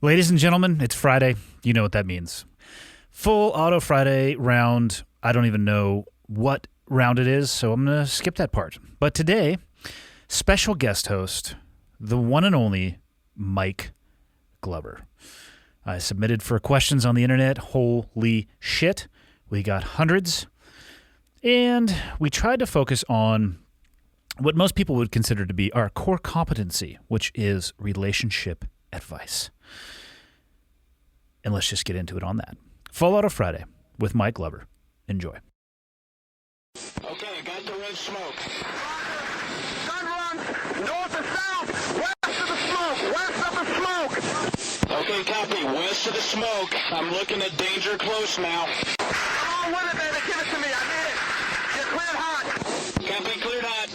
Ladies and gentlemen, it's Friday. You know what that means. Full Auto Friday round. I don't even know what round it is, so I'm going to skip that part. But today, special guest host, the one and only Mike Glover. I submitted for questions on the internet. Holy shit. We got hundreds. And we tried to focus on what most people would consider to be our core competency, which is relationship advice. And let's just get into it on that. Full Auto Friday with Mike Glover. Enjoy. Okay, got the red smoke. Gun run, north or south, west of the smoke, west of the smoke. Okay, copy, west of the smoke. I'm looking at danger close now. Come on with it, baby, give it to me, I need it. You're cleared hot. Copy, cleared hot.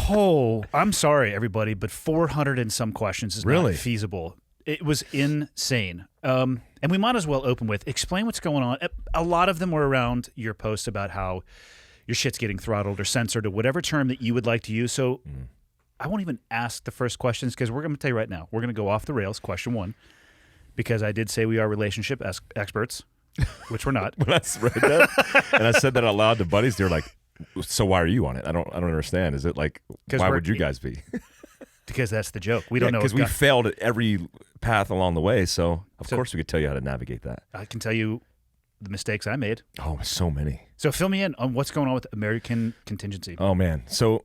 Oh, I'm sorry, everybody, but 400 and some questions is Really? not feasible. It was insane. And we might as well open with, explain what's going on. A lot of them were around your post about how your shit's getting throttled or censored or whatever term that you would like to use. So I won't even ask the first questions because we're going to tell you right now, we're going to go off the rails, question one, because I did say we are relationship experts, which we're not. When I read that, and I said that out loud to buddies, they're like, so why are you on it? I don't understand. Is it like, why would you guys be? Because that's the joke. We don't know. Because we failed at every path along the way, so of course we could tell you how to navigate that. I can tell you the mistakes I made. Oh, so many. So fill me in on what's going on with American contingency. Oh, man. So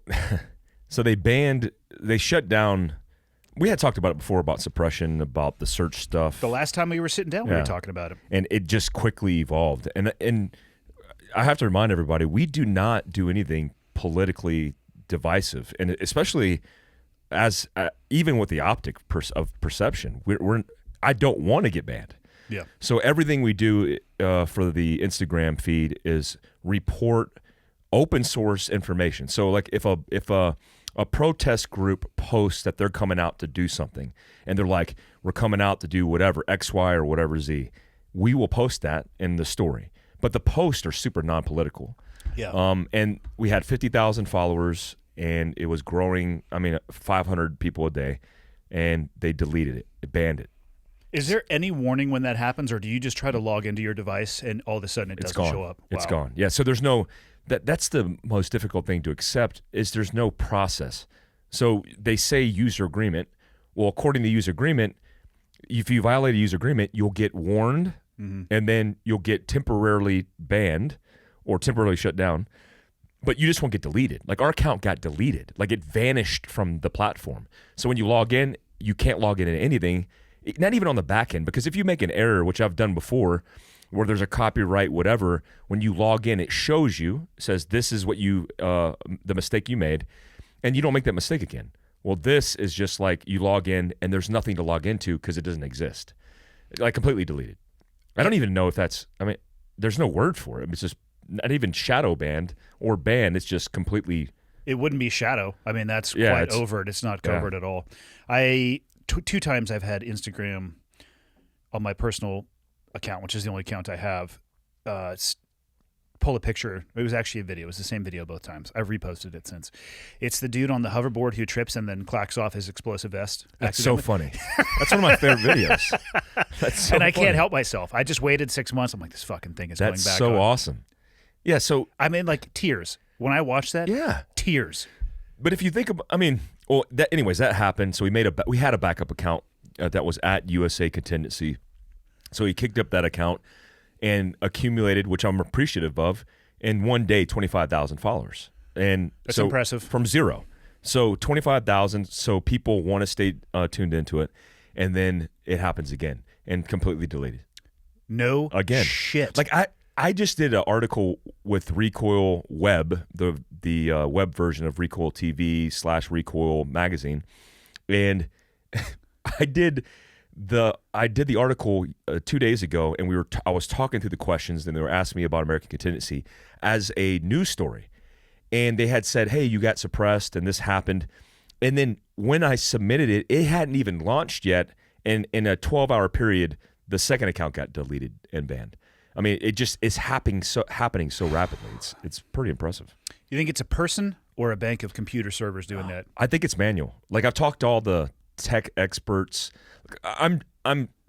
they shut down. We had talked about it before, about suppression, about the search stuff. The last time we were sitting down, we were talking about it. And it just quickly evolved. And I have to remind everybody, we do not do anything politically divisive, and especially as even with the optic of perception, I don't want to get banned. Yeah. So everything we do for the Instagram feed is report open source information. So like if a protest group posts that they're coming out to do something, and they're like, we're coming out to do whatever X, Y, or whatever Z, we will post that in the story. But the posts are super non-political. Yeah. And we had 50,000 followers. And it was growing, 500 people a day, and they deleted it. It banned it. Is there any warning when that happens, or do you just try to log into your device and all of a sudden it doesn't show up? Wow. It's gone. Yeah, so there's no, that's the most difficult thing to accept, is there's no process. So they say user agreement. Well, according to the user agreement, if you violate a user agreement, you'll get warned, and then you'll get temporarily banned or temporarily shut down. But you just won't get deleted. Like our account got deleted. Like it vanished from the platform. So when you log in, you can't log in anything, not even on the back end. Because if you make an error, which I've done before, where there's a copyright, whatever, when you log in, it shows you, says this is what the mistake you made, and you don't make that mistake again. Well, this is just like you log in and there's nothing to log into because it doesn't exist. Like completely deleted. I don't even know if there's no word for it. It's just not even shadow banned or banned. It's just completely. It wouldn't be shadow. That's quite overt. It's not covert at all. Two times I've had Instagram on my personal account, which is the only account I have, pull a picture. It was actually a video. It was the same video both times. I've reposted it since. It's the dude on the hoverboard who trips and then clacks off his explosive vest. That's so funny. That's one of my favorite videos. That's so and I funny. can't help myself. I just waited 6 months. I'm like, this fucking thing is going back That's so on. awesome. Yeah, so like tears. When I watched that, tears. But if you think about, that happened. So we had a backup account that was at USA Contingency. So he kicked up that account and accumulated, which I'm appreciative of, in one day 25,000 followers. And that's impressive. From zero. So 25,000. So people want to stay tuned into it, and then it happens again and completely deleted. No again shit. Like I just did an article with Recoil Web, the web version of Recoil TV / Recoil magazine, and I did the article 2 days ago, and I was talking through the questions, and they were asking me about American contingency as a news story, and they had said, "Hey, you got suppressed, and this happened," and then when I submitted it, it hadn't even launched yet, and in a 12-hour period, the second account got deleted and banned. It just is happening so rapidly. It's pretty impressive. You think it's a person or a bank of computer servers doing that? I think it's manual. Like I've talked to all the tech experts. I'm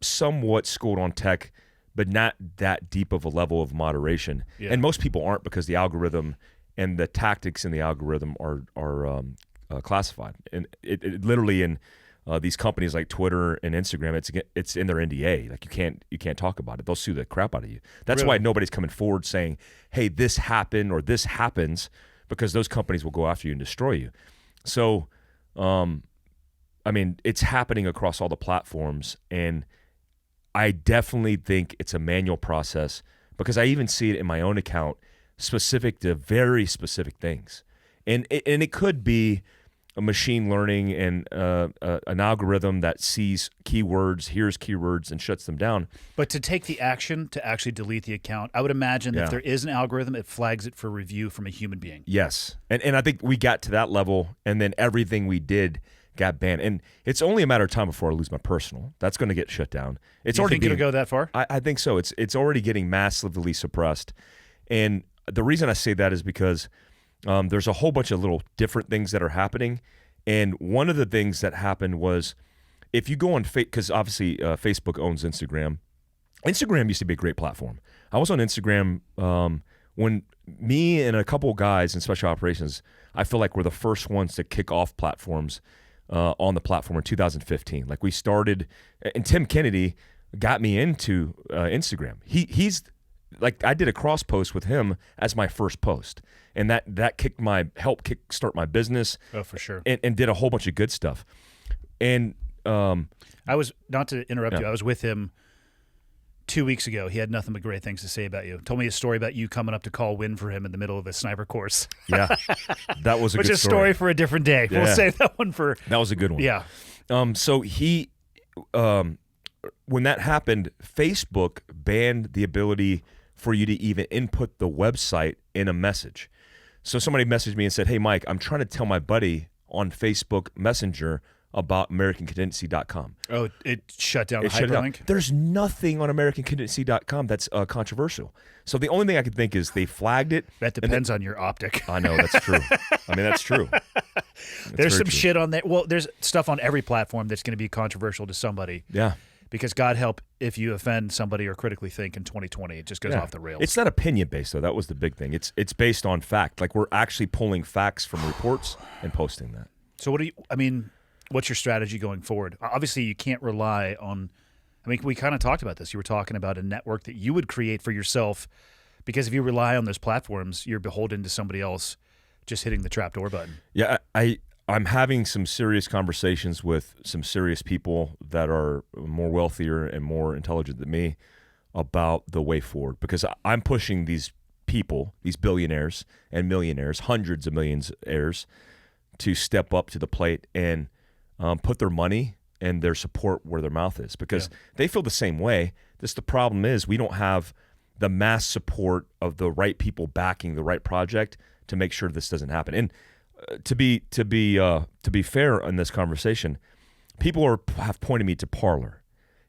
somewhat schooled on tech, but not that deep of a level of moderation. Yeah. And most people aren't, because the algorithm and the tactics in the algorithm are classified. And it literally in these companies like Twitter and Instagram, it's in their NDA. Like you can't talk about it. They'll sue the crap out of you. That's Really? why nobody's coming forward saying, "Hey, this happened," or "This happens," because those companies will go after you and destroy you. So, I mean, it's happening across all the platforms, and I definitely think it's a manual process, because I even see it in my own account, specific to very specific things. And it could be a machine learning and an algorithm that sees keywords, hears keywords, and shuts them down. But to take the action to actually delete the account, I would imagine that if there is an algorithm, it flags it for review from a human being. Yes. And I think we got to that level, and then everything we did got banned. And it's only a matter of time before I lose my personal. That's going to get shut down. It's You already think it'll go that far? I think so. It's already getting massively suppressed. And the reason I say that is because there's a whole bunch of little different things that are happening. And one of the things that happened was, if you go on because obviously Facebook owns Instagram. Instagram used to be a great platform. I was on Instagram when me and a couple of guys in special operations, I feel like we're the first ones to kick off platforms on the platform in 2015. Like we started, and Tim Kennedy got me into Instagram. He's like, I did a cross post with him as my first post, and that helped kickstart my business. Oh, for sure. And did a whole bunch of good stuff. And I was, not to interrupt Yeah. you, I was with him 2 weeks ago. He had nothing but great things to say about you. Told me a story about you coming up to call win for him in the middle of a sniper course. yeah, that was a Which good is a story for a different day. Yeah. We'll save that one for. That was a good one. Yeah. So he, when that happened, Facebook banned the ability for you to even input the website in a message. So somebody messaged me and said, "Hey, Mike, I'm trying to tell my buddy on Facebook Messenger about AmericanContingency.com." Oh, it shut down the It shut it down. hyperlink? There's nothing on AmericanContingency.com that's controversial. So the only thing I could think is they flagged it. That depends on your optic. I know, that's true. I mean, that's true. There's some true. shit on there. Well, there's stuff on every platform that's going to be controversial to somebody. Yeah. Because God help if you offend somebody or critically think in 2020, it just goes Yeah. off the rails. It's not opinion based though. That was the big thing. It's based on fact. Like we're actually pulling facts from reports and posting that. So what's your strategy going forward? Obviously, you can't rely on, we kind of talked about this. You were talking about a network that you would create for yourself, because if you rely on those platforms, you're beholden to somebody else just hitting the trapdoor button. Yeah, I'm having some serious conversations with some serious people that are more wealthier and more intelligent than me about the way forward, because I'm pushing these people, these billionaires and millionaires, hundreds of millions heirs, to step up to the plate and put their money and their support where their mouth is, because they feel the same way. The problem is we don't have the mass support of the right people backing the right project to make sure this doesn't happen. And to be fair in this conversation, people have pointed me to Parler,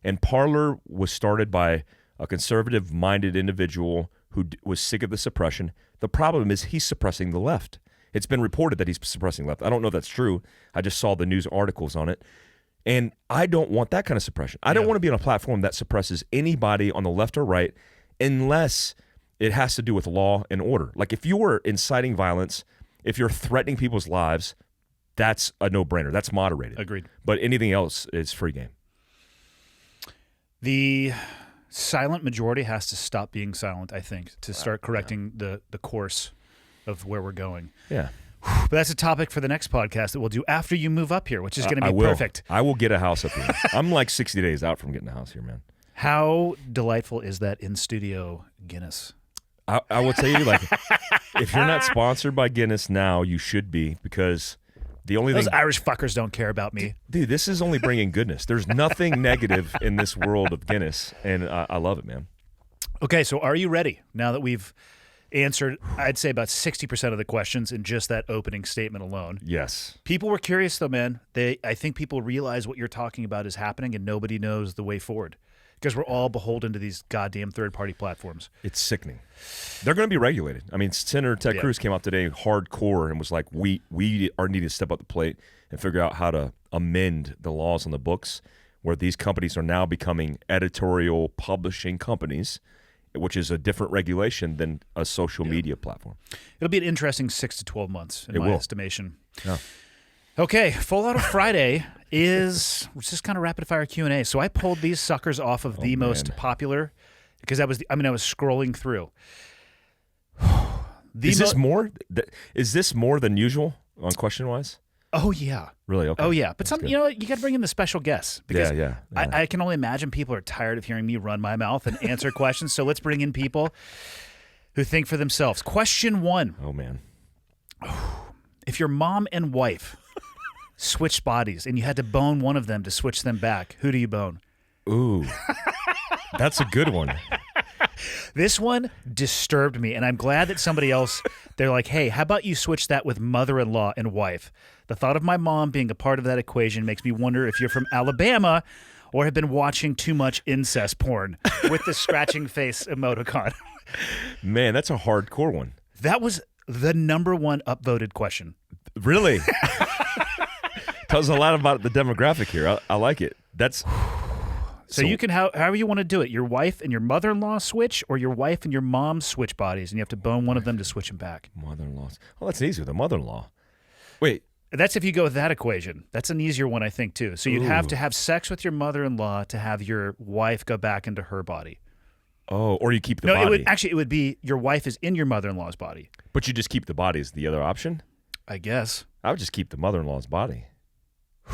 and Parler was started by a conservative-minded individual who was sick of the suppression. The problem is he's suppressing the left. It's been reported that he's suppressing left. I don't know if that's true. I just saw the news articles on it, and I don't want that kind of suppression. I don't want to be on a platform that suppresses anybody on the left or right, unless it has to do with law and order. Like if you were inciting violence, if you're threatening people's lives, that's a no-brainer. That's moderated. Agreed. But anything else is free game. The silent majority has to stop being silent, I think, to start correcting the course of where we're going. Yeah. But that's a topic for the next podcast that we'll do after you move up here, which is going to I be will. perfect. I will get a house up here. I'm like 60 days out from getting a house here, man. How delightful is that in-studio Guinness? I will tell you, like, if you're not sponsored by Guinness now, you should be, because the only Those thing... Irish fuckers don't care about me. Dude, this is only bringing goodness. There's nothing negative in this world of Guinness, and I love it, man. Okay, so are you ready now that we've answered, I'd say, about 60% of the questions in just that opening statement alone? Yes. People were curious, though, man. I think people realize what you're talking about is happening, and nobody knows the way forward. because we're all beholden to these goddamn third-party platforms. It's sickening. They're going to be regulated. I mean, Senator Ted Cruz came out today hardcore and was like, we are needing to step up the plate and figure out how to amend the laws on the books where these companies are now becoming editorial publishing companies, which is a different regulation than a social media platform. It'll be an interesting 6 to 12 months, in my estimation. Yeah. Okay, Full Auto Friday is just kind of rapid-fire Q&A. So I pulled these suckers off of the most popular, because I was scrolling through. Is this more than usual on question-wise? Oh, yeah. Really? Okay. Oh, yeah. But you got to bring in the special guests. Because yeah. I can only imagine people are tired of hearing me run my mouth and answer questions. So let's bring in people who think for themselves. Question 1. Oh, man. If your mom and wife switched bodies and you had to bone one of them to switch them back, who do you bone? Ooh. That's a good one. This one disturbed me, and I'm glad that somebody else, they're like, hey, how about you switch that with mother-in-law and wife? The thought of my mom being a part of that equation makes me wonder if you're from Alabama or have been watching too much incest porn with the scratching face emoticon. Man, that's a hardcore one. That was the #1 upvoted question. Really? Tells a lot about the demographic here. I like it. That's... So you can, however you want to do it, your wife and your mother-in-law switch, or your wife and your mom switch bodies, and you have to bone one of them to switch them back. Mother-in-law. Well, that's easy with a mother-in-law. Wait. That's if you go with that equation. That's an easier one, I think, too. So you'd have to have sex with your mother-in-law to have your wife go back into her body. Oh, or you keep the body. It would be your wife is in your mother-in-law's body. But you just keep the body is the other option? I guess. I would just keep the mother-in-law's body.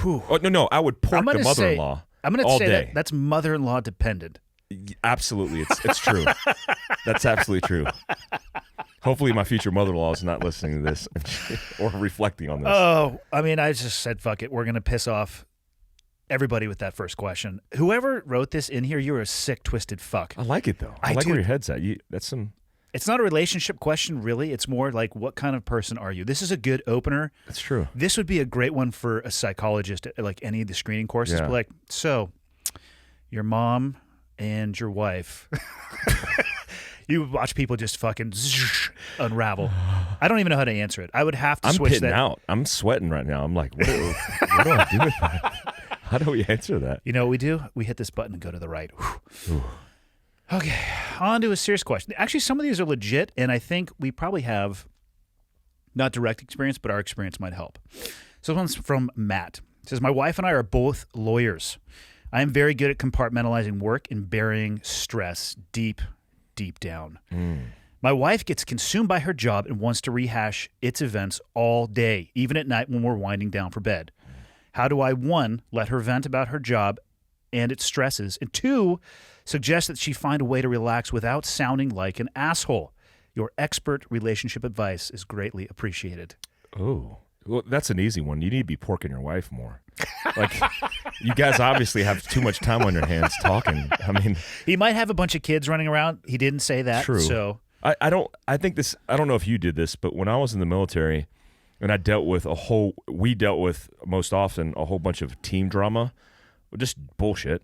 Whew. Oh, no. I would pork the mother-in-law. I'm going to say that's mother-in-law dependent. Absolutely. It's true. That's absolutely true. Hopefully my future mother-in-law is not listening to this or reflecting on this. Oh, I mean, I just said, fuck it. We're going to piss off everybody with that first question. Whoever wrote this in here, you're a sick, twisted fuck. I like it, though. I like where your head's at. It's not a relationship question, really. It's more like, what kind of person are you? This is a good opener. That's true. This would be a great one for a psychologist at like any of the screening courses. Yeah. But like, so your mom and your wife, you watch people just fucking unravel. I don't even know how to answer it. I would have to switch that. I'm pitting out. I'm sweating right now. I'm like, what do I do with that? How do we answer that? You know what we do? We hit this button and go to the right. Okay, on to a serious question. Actually, some of these are legit, and I think we probably have not direct experience, but our experience might help. So this one's from Matt. It says, my wife and I are both lawyers. I am very good at compartmentalizing work and burying stress deep down. My wife gets consumed by her job and wants to rehash its events all day, even at night when we're winding down for bed. How do I, 1, let her vent about her job and its stresses, and 2, suggest that she find a way to relax without sounding like an asshole? Your expert relationship advice is greatly appreciated. Oh, well, that's an easy one. You need to be porking your wife more. Like, you guys obviously have too much time on your hands talking. I mean, he might have a bunch of kids running around. He didn't say that. True. So I don't know if you did this, but when I was in the military and we dealt with most often a whole bunch of team drama, just bullshit.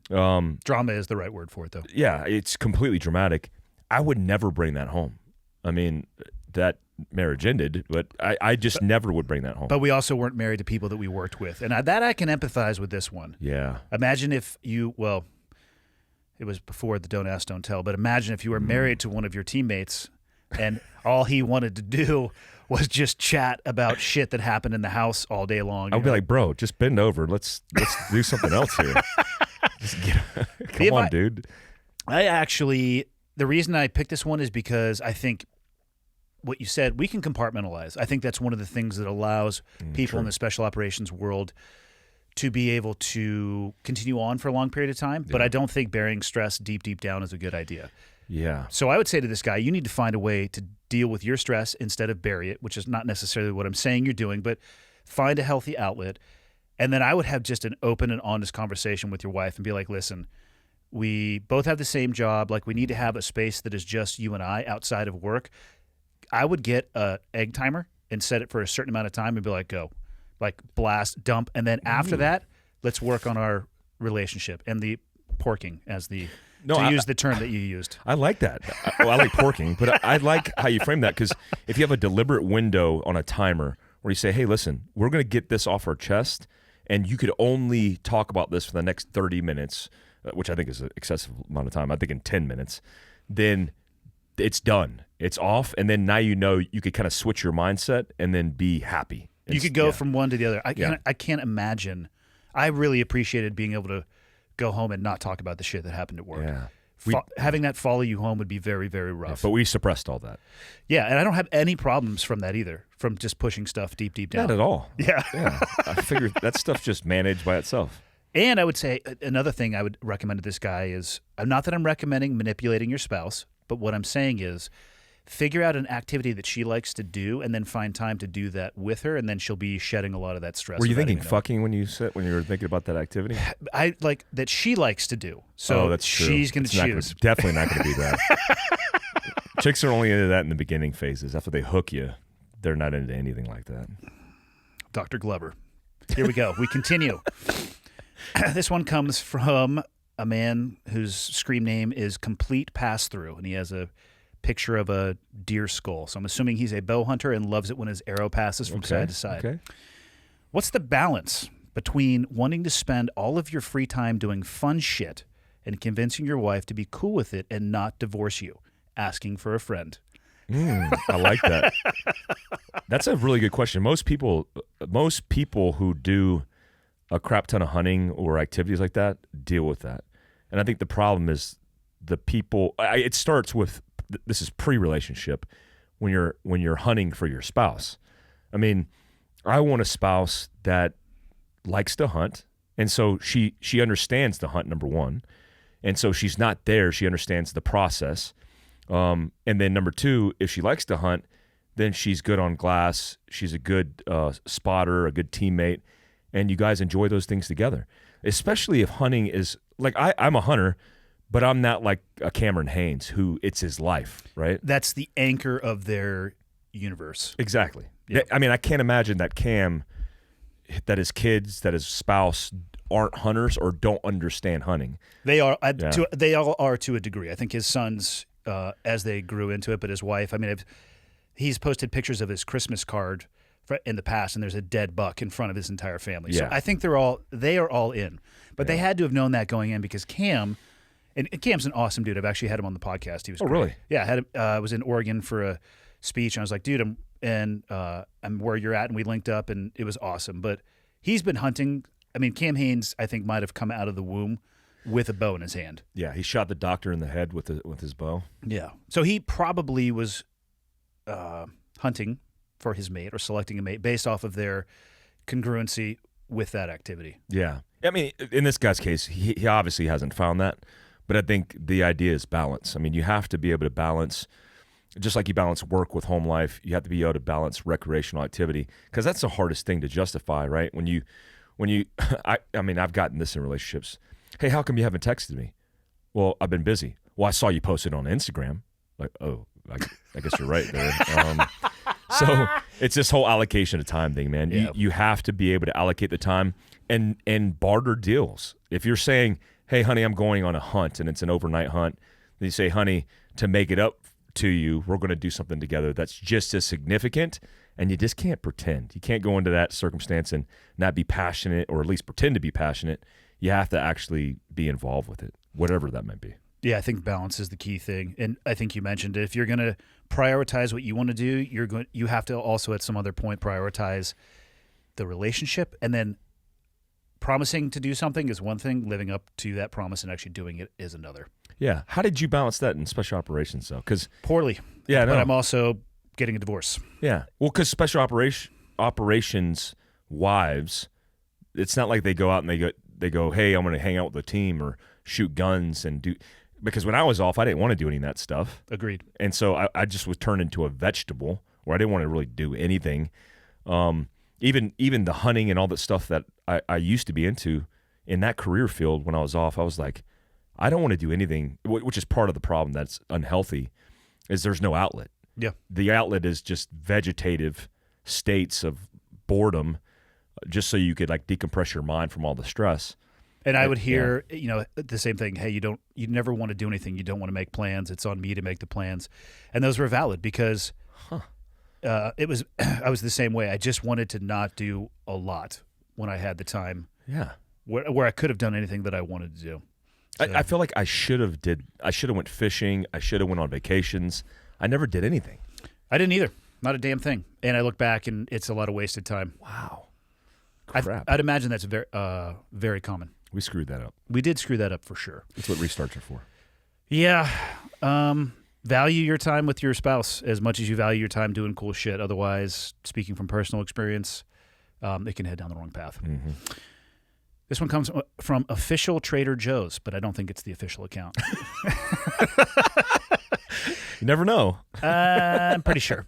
Drama is the right word for it, though. Yeah, it's completely dramatic. I would never bring that home. I mean, that marriage ended, but I just never would bring that home. But we also weren't married to people that we worked with. And that I can empathize with this one. Yeah. Imagine if it was before the don't ask, don't tell, but imagine if you were married to one of your teammates and all he wanted to do was just chat about shit that happened in the house all day long. I would be like, bro, just bend over. Let's do something else here. Come on, dude. The reason I picked this one is because I think what you said, we can compartmentalize. I think that's one of the things that allows people in the special operations world to be able to continue on for a long period of time. But I don't think burying stress deep down is a good idea. Yeah. So I would say to this guy, you need to find a way to deal with your stress instead of bury it, which is not necessarily what I'm saying you're doing, but find a healthy outlet. And then I would have just an open and honest conversation with your wife and be like, listen, we both have the same job. Like, we need to have a space that is just you and I outside of work. I would get an egg timer and set it for a certain amount of time and be like, go. Like, blast, dump. And then after that, let's work on our relationship. And the porking as the No, to use the term that you used. I like that. I like porking, but I like how you frame that, because if you have a deliberate window on a timer where you say, hey, listen, we're going to get this off our chest, and you could only talk about this for the next 30 minutes, which I think is an excessive amount of time. I think in 10 minutes, then it's done. It's off, and then now you could kind of switch your mindset and then be happy. You could go from one to the other. I can't imagine. I really appreciated being able to go home and not talk about the shit that happened at work. Yeah. Having that follow you home would be very, very rough. But we suppressed all that. Yeah, and I don't have any problems from that either, from just pushing stuff deep down. Not at all. Yeah. Yeah. I figured that stuff's just managed by itself. And I would say another thing I would recommend to this guy is, not that I'm recommending manipulating your spouse, but what I'm saying is figure out an activity that she likes to do and then find time to do that with her, and then she'll be shedding a lot of that stress. Were you thinking fucking when you were thinking about that activity? I like that she likes to do. So that's true. She's going to choose. Definitely not going to be that. Chicks are only into that in the beginning phases. After they hook you, they're not into anything like that. Dr. Glover. Here we go. We continue. This one comes from a man whose screen name is Complete Pass-Through, and he has a picture of a deer skull. So I'm assuming he's a bow hunter and loves it when his arrow passes from side to side. Okay. What's the balance between wanting to spend all of your free time doing fun shit and convincing your wife to be cool with it and not divorce you? Asking for a friend. I like that. That's a really good question. Most people who do a crap ton of hunting or activities like that deal with that. And I think the problem is the people. It starts with, this is pre-relationship, when you're hunting for your spouse. I mean, I want a spouse that likes to hunt, and so she understands the hunt, number one, and so she's not there. She understands the process, and then number two, if she likes to hunt, then she's good on glass. She's a good spotter, a good teammate, and you guys enjoy those things together. Especially if hunting is like I'm a hunter. But I'm not like a Cameron Haynes, who it's his life, right? That's the anchor of their universe. Exactly. Yep. I mean, I can't imagine that Cam, that his kids, that his spouse aren't hunters or don't understand hunting. They are. They all are to a degree. I think his sons, as they grew into it, but his wife. I mean, he's posted pictures of his Christmas card in the past, and there's a dead buck in front of his entire family. Yeah. So I think they are all in. But they had to have known that going in, because Cam. And Cam's an awesome dude. I've actually had him on the podcast. He was great. Really? Yeah, I was in Oregon for a speech, and I was like, dude, I'm where you're at, and we linked up, and it was awesome. But he's been hunting. I mean, Cam Haynes, I think, might have come out of the womb with a bow in his hand. Yeah, he shot the doctor in the head with his bow. Yeah. So he probably was hunting for his mate or selecting a mate based off of their congruency with that activity. Yeah. I mean, in this guy's case, he obviously hasn't found that. But I think the idea is balance. I mean, you have to be able to balance, just like you balance work with home life, you have to be able to balance recreational activity, because that's the hardest thing to justify, right? When you, I mean, I've gotten this in relationships. Hey, how come you haven't texted me? Well, I've been busy. Well, I saw you posted on Instagram. Like, oh, I guess you're right there. So it's this whole allocation of time thing, man. Yeah. You have to be able to allocate the time and barter deals. If you're saying, hey, honey, I'm going on a hunt, and it's an overnight hunt, then you say, honey, to make it up to you, we're going to do something together that's just as significant, and you just can't pretend. You can't go into that circumstance and not be passionate, or at least pretend to be passionate. You have to actually be involved with it, whatever that might be. Yeah, I think balance is the key thing, and I think you mentioned it. If you're going to prioritize what you want to do, you have to also at some other point prioritize the relationship, and then promising to do something is one thing. Living up to that promise and actually doing it is another. Yeah. How did you balance that in special operations, though? Because poorly. Yeah, but I'm also getting a divorce. Yeah. Well, because special operations wives, it's not like they go out and they go, hey, I'm going to hang out with the team or shoot guns and do. Because when I was off, I didn't want to do any of that stuff. Agreed. And so I just was turned into a vegetable where I didn't want to really do anything. Even the hunting and all that stuff that I used to be into in that career field when I was off, I was like, I don't want to do anything, which is part of the problem that's unhealthy, is there's no outlet. Yeah. The outlet is just vegetative states of boredom, just so you could like decompress your mind from all the stress. And I would hear, the same thing. Hey, you never want to do anything. You don't want to make plans. It's on me to make the plans. And those were valid because I was the same way. I just wanted to not do a lot when I had the time. Yeah. Where I could have done anything that I wanted to do. So, I feel like I should have went fishing. I should have went on vacations. I never did anything. I didn't either. Not a damn thing. And I look back and it's a lot of wasted time. Wow. Crap. I'd imagine that's very, very common. We screwed that up. We did screw that up for sure. That's what restarts are for. Yeah. Value your time with your spouse as much as you value your time doing cool shit. Otherwise, speaking from personal experience, it can head down the wrong path. Mm-hmm. This one comes from official Trader Joe's, but I don't think it's the official account. You never know. I'm pretty sure.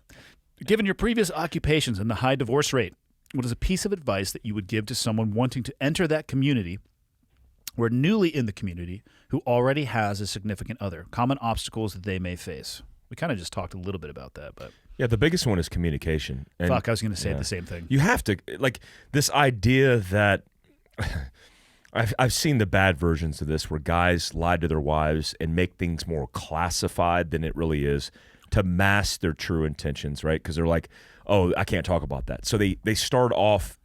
Given your previous occupations and the high divorce rate, what is a piece of advice that you would give to someone wanting to enter that community or newly in the community who already has a significant other? Common obstacles that they may face. We kind of just talked a little bit about that, but Yeah, the biggest one is communication. And, fuck, I was going to say the same thing. You have to, like, this idea that I've seen the bad versions of this where guys lie to their wives and make things more classified than it really is to mask their true intentions, right? Because they're like, oh, I can't talk about that. So they start off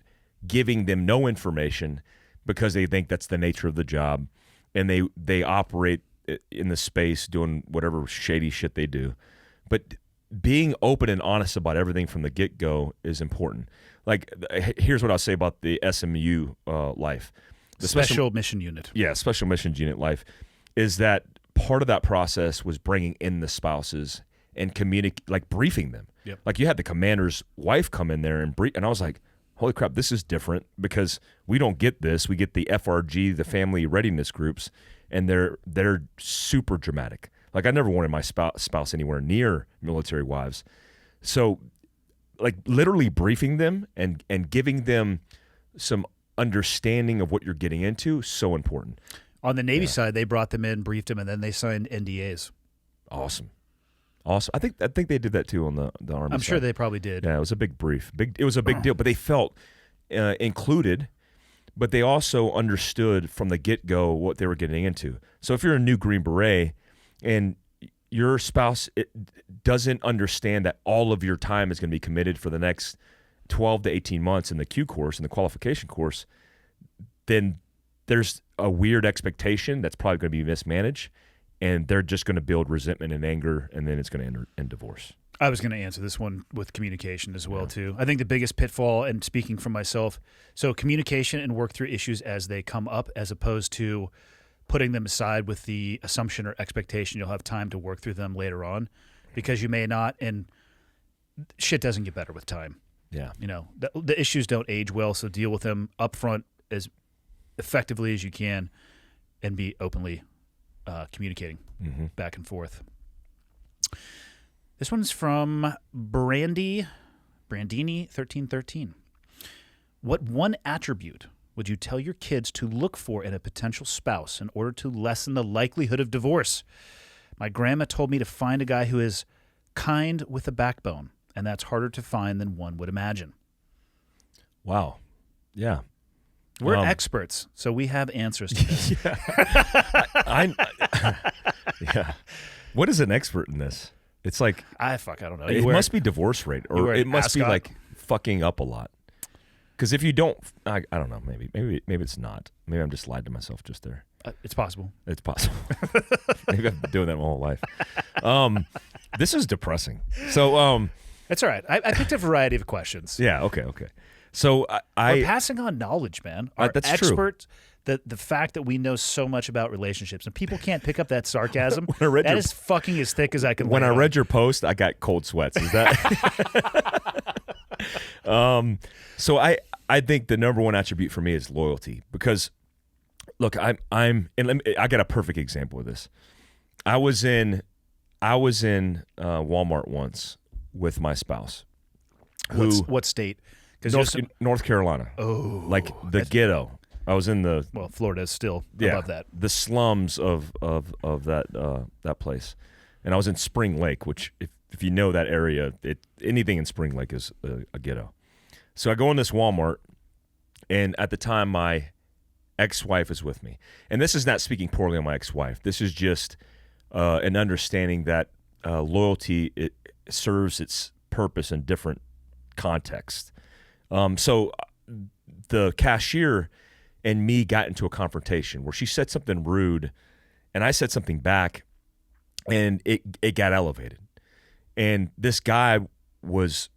giving them no information because they think that's the nature of the job, and they operate in the space doing whatever shady shit they do. But being open and honest about everything from the get-go is important. Like, here's what I'll say about the SMU life. The Special Mission Unit. Yeah, Special Missions Unit life is that part of that process was bringing in the spouses and briefing them. Yep. Like, you had the commander's wife come in there and brief, and I was like, holy crap, this is different because we don't get this. We get the FRG, the family readiness groups, and they're super dramatic. Like, I never wanted my spouse anywhere near military wives. So, like, literally briefing them and giving them some understanding of what you're getting into, so important. On the Navy side, they brought them in, briefed them, and then they signed NDAs. Awesome. I think they did that too on the Army I'm side. sure they probably did. Yeah, it was a big brief. It was a big deal, but they felt included, but they also understood from the get-go what they were getting into. So if you're a new Green Beret and your spouse doesn't understand that all of your time is going to be committed for the next 12 to 18 months in the Q course, in the qualification course, then there's a weird expectation that's probably going to be mismanaged, and they're just going to build resentment and anger, and then it's going to end in divorce. I was going to answer this one with communication as well, too. I think the biggest pitfall, and speaking for myself, so communication and work through issues as they come up, as opposed to putting them aside with the assumption or expectation you'll have time to work through them later on, because you may not, and shit doesn't get better with time. Yeah. You know, the issues don't age well, so deal with them up front as effectively as you can and be openly communicating back and forth. This one's from Brandini 1313. What one attribute would you tell your kids to look for in a potential spouse in order to lessen the likelihood of divorce? My grandma told me to find a guy who is kind with a backbone, and that's harder to find than one would imagine. Wow. Yeah. We're experts, so we have answers to this. Yeah. What is an expert in this? It's like, I don't know. it must be divorce rate, or it must be like fucking up a lot. Because if you don't, I don't know, maybe it's not. Maybe I'm just lied to myself just there. It's possible. It's possible. Maybe I've been doing that my whole life. This is depressing. So, it's all right. I picked a variety of questions. yeah, okay. So We're passing on knowledge, man. Our that's experts, the fact that we know so much about relationships, and people can't pick up that sarcasm. That is fucking as thick as I can. When I read your post, I got cold sweats. Is that? So I think the number one attribute for me is loyalty, because look, I got a perfect example of this. I was in Walmart once with my spouse. What state? North Carolina. Oh, like the ghetto. I was in Florida is still above that. The slums of that place, and I was in Spring Lake, which if you know that area, anything in Spring Lake is a ghetto. So I go in this Walmart, and at the time my ex-wife is with me. And this is not speaking poorly on my ex-wife. This is just an understanding that loyalty, it serves its purpose in different contexts. So the cashier and me got into a confrontation where she said something rude and I said something back, and it got elevated. And this guy was,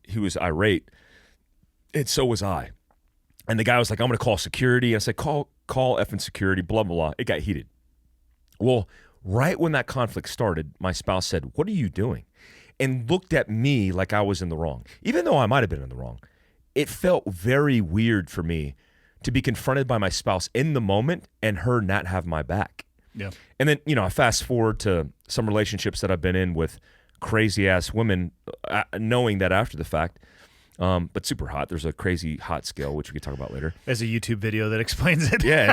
he was irate, and so was I. And the guy was like, I'm going to call security. I said, call effing security, blah, blah, blah. It got heated. Well, right when that conflict started, my spouse said, what are you doing? And looked at me like I was in the wrong, even though I might have been in the wrong. It felt very weird for me to be confronted by my spouse in the moment and her not have my back. Yeah. And then, I fast forward to some relationships that I've been in with crazy ass women, knowing that after the fact, but super hot. There's a crazy hot scale, which we could talk about later. There's a YouTube video that explains it. Yeah,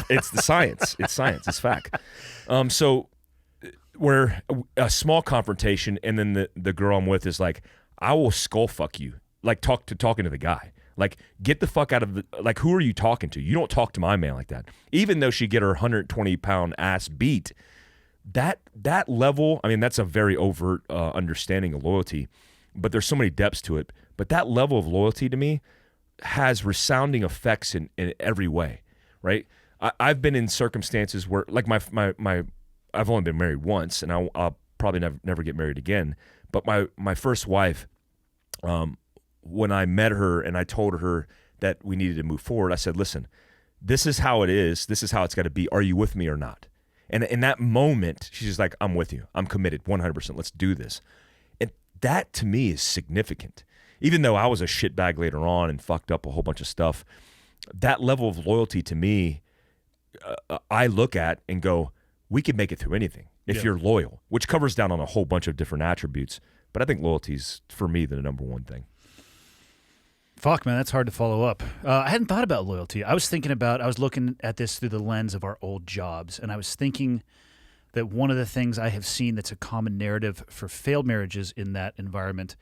it's the science. It's science. It's fact. So where a small confrontation, and then the girl I'm with is like, I will skull fuck you. Like talking to the guy. Like, get the fuck out of the, like, who are you talking to? You don't talk to my man like that. Even though she get her 120-pound ass beat, that level, that's a very overt understanding of loyalty, but there's so many depths to it. But that level of loyalty to me has resounding effects in every way, right? I've been in circumstances where, like I've only been married once, and I'll probably never get married again. But my first wife, when I met her and I told her that we needed to move forward, I said, listen, this is how it is. This is how it's got to be. Are you with me or not? And in that moment, she's just like, I'm with you. I'm committed 100%. Let's do this. And that to me is significant. Even though I was a shitbag later on and fucked up a whole bunch of stuff, that level of loyalty to me, I look at and go, we can make it through anything if you're loyal, which covers down on a whole bunch of different attributes. But I think loyalty is, for me, the number one thing. Fuck, man, that's hard to follow up. I hadn't thought about loyalty. I was looking at this through the lens of our old jobs, and I was thinking that one of the things I have seen that's a common narrative for failed marriages in that environment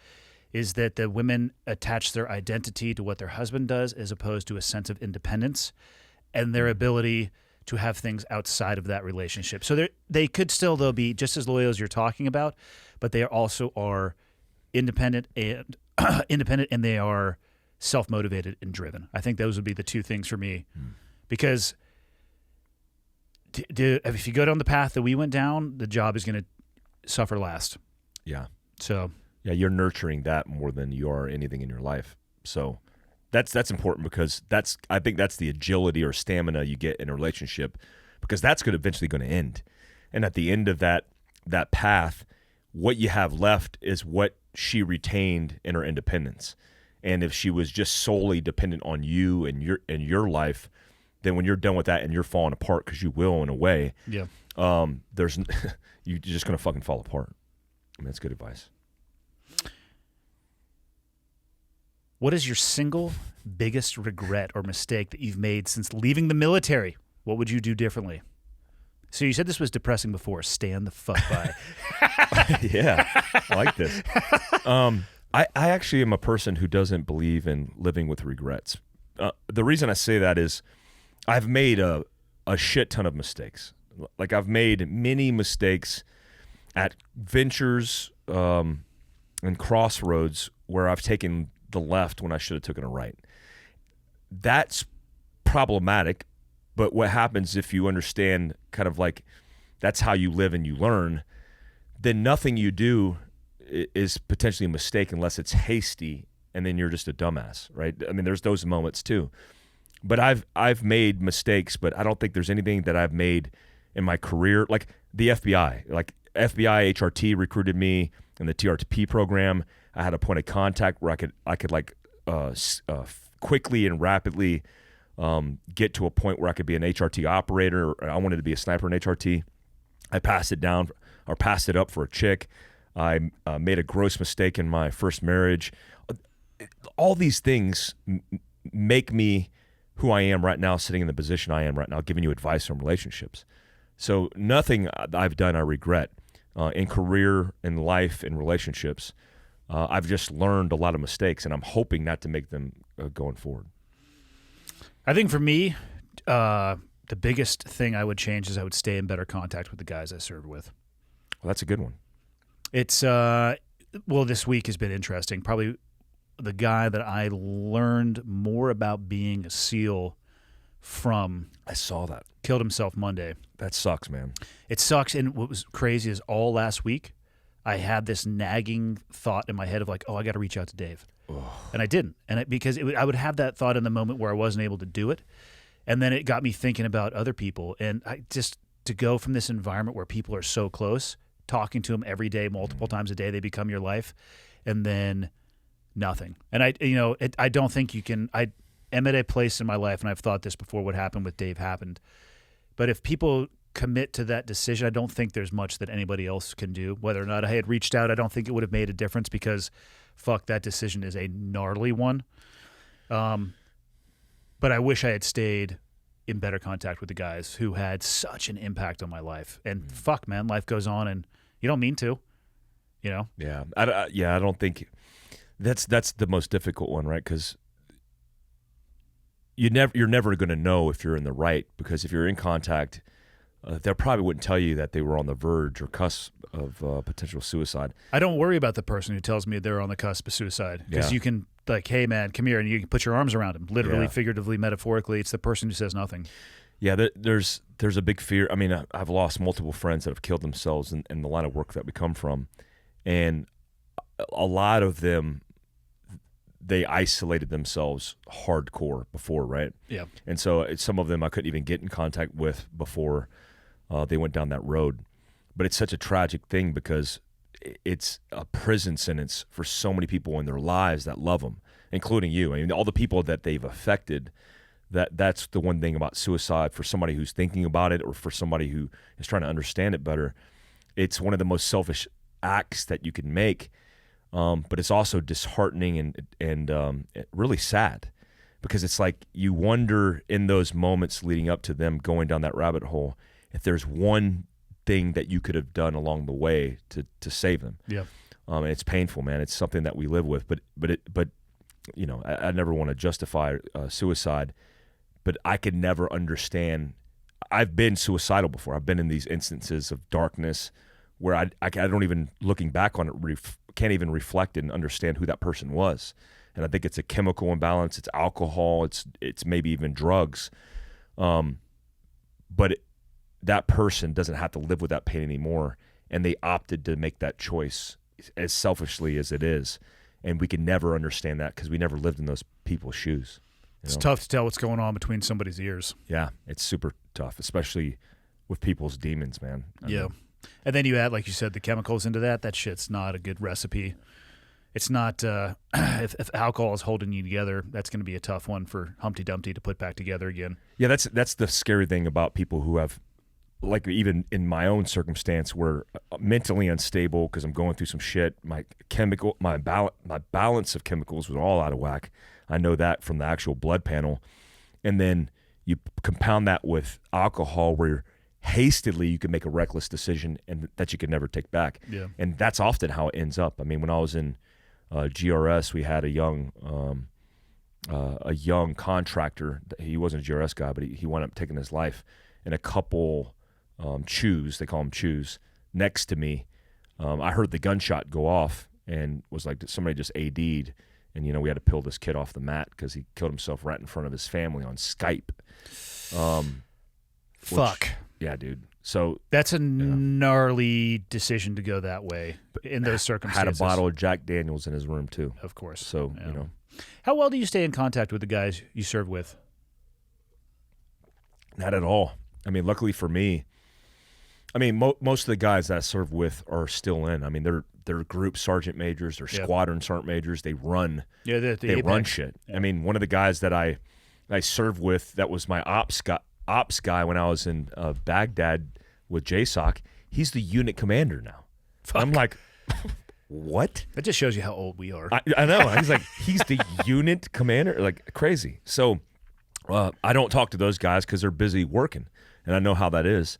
is that the women attach their identity to what their husband does as opposed to a sense of independence and their ability to have things outside of that relationship. So they could still, though, be just as loyal as you're talking about, but they also are independent and they are self-motivated and driven. I think those would be the two things for me, because if you go down the path that we went down, the job is going to suffer last. Yeah. So yeah, you're nurturing that more than you are anything in your life. So that's important, because I think that's the agility or stamina you get in a relationship, because that's eventually going to end. And at the end of that path, what you have left is what she retained in her independence. And if she was just solely dependent on you and your life, then when you're done with that and you're falling apart, because you will in a way, yeah, you're just going to fucking fall apart. That's good advice. What is your single biggest regret or mistake that you've made since leaving the military? What would you do differently? So you said this was depressing before. Stand the fuck by. Yeah, I like this. I actually am a person who doesn't believe in living with regrets. The reason I say that is I've made a shit ton of mistakes. Like, I've made many mistakes at ventures and crossroads where I've taken the left when I should have taken a right. That's problematic, but what happens if you understand kind of like that's how you live and you learn, then nothing you do is potentially a mistake unless it's hasty, and then you're just a dumbass, right? There's those moments too. But I've made mistakes, but I don't think there's anything that I've made in my career, like the FBI. Like, FBI HRT recruited me in the TRTP program. I had a point of contact where I could quickly and rapidly get to a point where I could be an HRT operator. I wanted to be a sniper in HRT. I passed it up for a chick. I made a gross mistake in my first marriage. All these things make me who I am right now, sitting in the position I am right now, giving you advice on relationships. So nothing I've done I regret in career, in life, in relationships. I've just learned a lot of mistakes, and I'm hoping not to make them going forward. I think for me, The biggest thing I would change is I would stay in better contact with the guys I served with. Well, that's a good one. It's this week has been interesting. Probably the guy that I learned more about being a SEAL from. I saw that. Killed himself Monday. That sucks, man. It sucks. And what was crazy is all last week, I had this nagging thought in my head of like, oh, I got to reach out to Dave. And I didn't. And I would have that thought in the moment where I wasn't able to do it. And then it got me thinking about other people. And I just to go from this environment where people are so close, talking to them every day, multiple times a day, they become your life, and then nothing. And I don't think you can. I am at a place in my life, and I've thought this before. What happened with Dave happened. But if people commit to that decision, I don't think there's much that anybody else can do. Whether or not I had reached out, I don't think it would have made a difference because, fuck, that decision is a gnarly one. But I wish I had stayed in better contact with the guys who had such an impact on my life. And fuck, man, life goes on, and you don't mean to, you know? Yeah, I don't think that's the most difficult one, right? Because you're never going to know if you're in the right, because if you're in contact, they probably wouldn't tell you that they were on the verge or cusp of potential suicide. I don't worry about the person who tells me they're on the cusp of suicide, because Yeah. you can like, hey man, come here, and you can put your arms around him, literally, Yeah. figuratively, metaphorically. It's the person who says nothing. Yeah, there's a big fear. I mean, I've lost multiple friends that have killed themselves in the line of work that we come from, and a lot of them, they isolated themselves hardcore before, right? Yeah. And so some of them I couldn't even get in contact with before they went down that road. But it's such a tragic thing because it's a prison sentence for so many people in their lives that love them, including you. I mean, all the people that they've affected. That's the one thing about suicide for somebody who's thinking about it, or for somebody who is trying to understand it better. It's one of the most selfish acts that you can make, but it's also disheartening and really sad, because it's like you wonder in those moments leading up to them going down that rabbit hole if there's one thing that you could have done along the way to save them. Yeah. And it's painful, man. It's something that we live with, but you know, I never want to justify suicide. But I could never understand. I've been suicidal before. I've been in these instances of darkness where I don't even, looking back on it, can't even reflect and understand who that person was. And I think it's a chemical imbalance. It's alcohol. It's maybe even drugs. But that person doesn't have to live with that pain anymore. And they opted to make that choice, as selfishly as it is. And we can never understand that because we never lived in those people's shoes. It's tough to tell what's going on between somebody's ears. Yeah, it's super tough, especially with people's demons, man. I Yeah. mean, And then you add, like you said, the chemicals into that. That shit's not a good recipe. It's not, if alcohol is holding you together, that's going to be a tough one for Humpty Dumpty to put back together again. yeah, that's the scary thing about people who have, like, even in my own circumstance, where mentally unstable because I'm going through some shit. My balance of chemicals was all out of whack. I know that from the actual blood panel. And then you compound that with alcohol, where hastily you can make a reckless decision and that you can never take back. Yeah. And that's often how it ends up. I mean, when I was in GRS, we had a young contractor. He wasn't a GRS guy, but he wound up taking his life. And a couple chews, they call them chews, next to me, I heard the gunshot go off and was like, somebody just AD'd. And, you know, we had to peel this kid off the mat because he killed himself right in front of his family on Skype. Fuck. Yeah, dude. So That's a gnarly decision to go that way in those circumstances. had a bottle of Jack Daniels in his room too. Of course. So, Yeah. you know. How well do you stay in contact with the guys you serve with? Not at all. I mean, luckily for me, I mean, most of the guys that I serve with are still in. I mean, they're group sergeant majors, they're squadron sergeant majors. They run. Yeah, They run shit. Yeah. I mean, one of the guys that I served with, that was my ops guy when I was in Baghdad with JSOC. He's the unit commander now. Fuck. I'm like, what? That just shows you how old we are. I know. He's the unit commander, like crazy. So I don't talk to those guys because they're busy working, and I know how that is.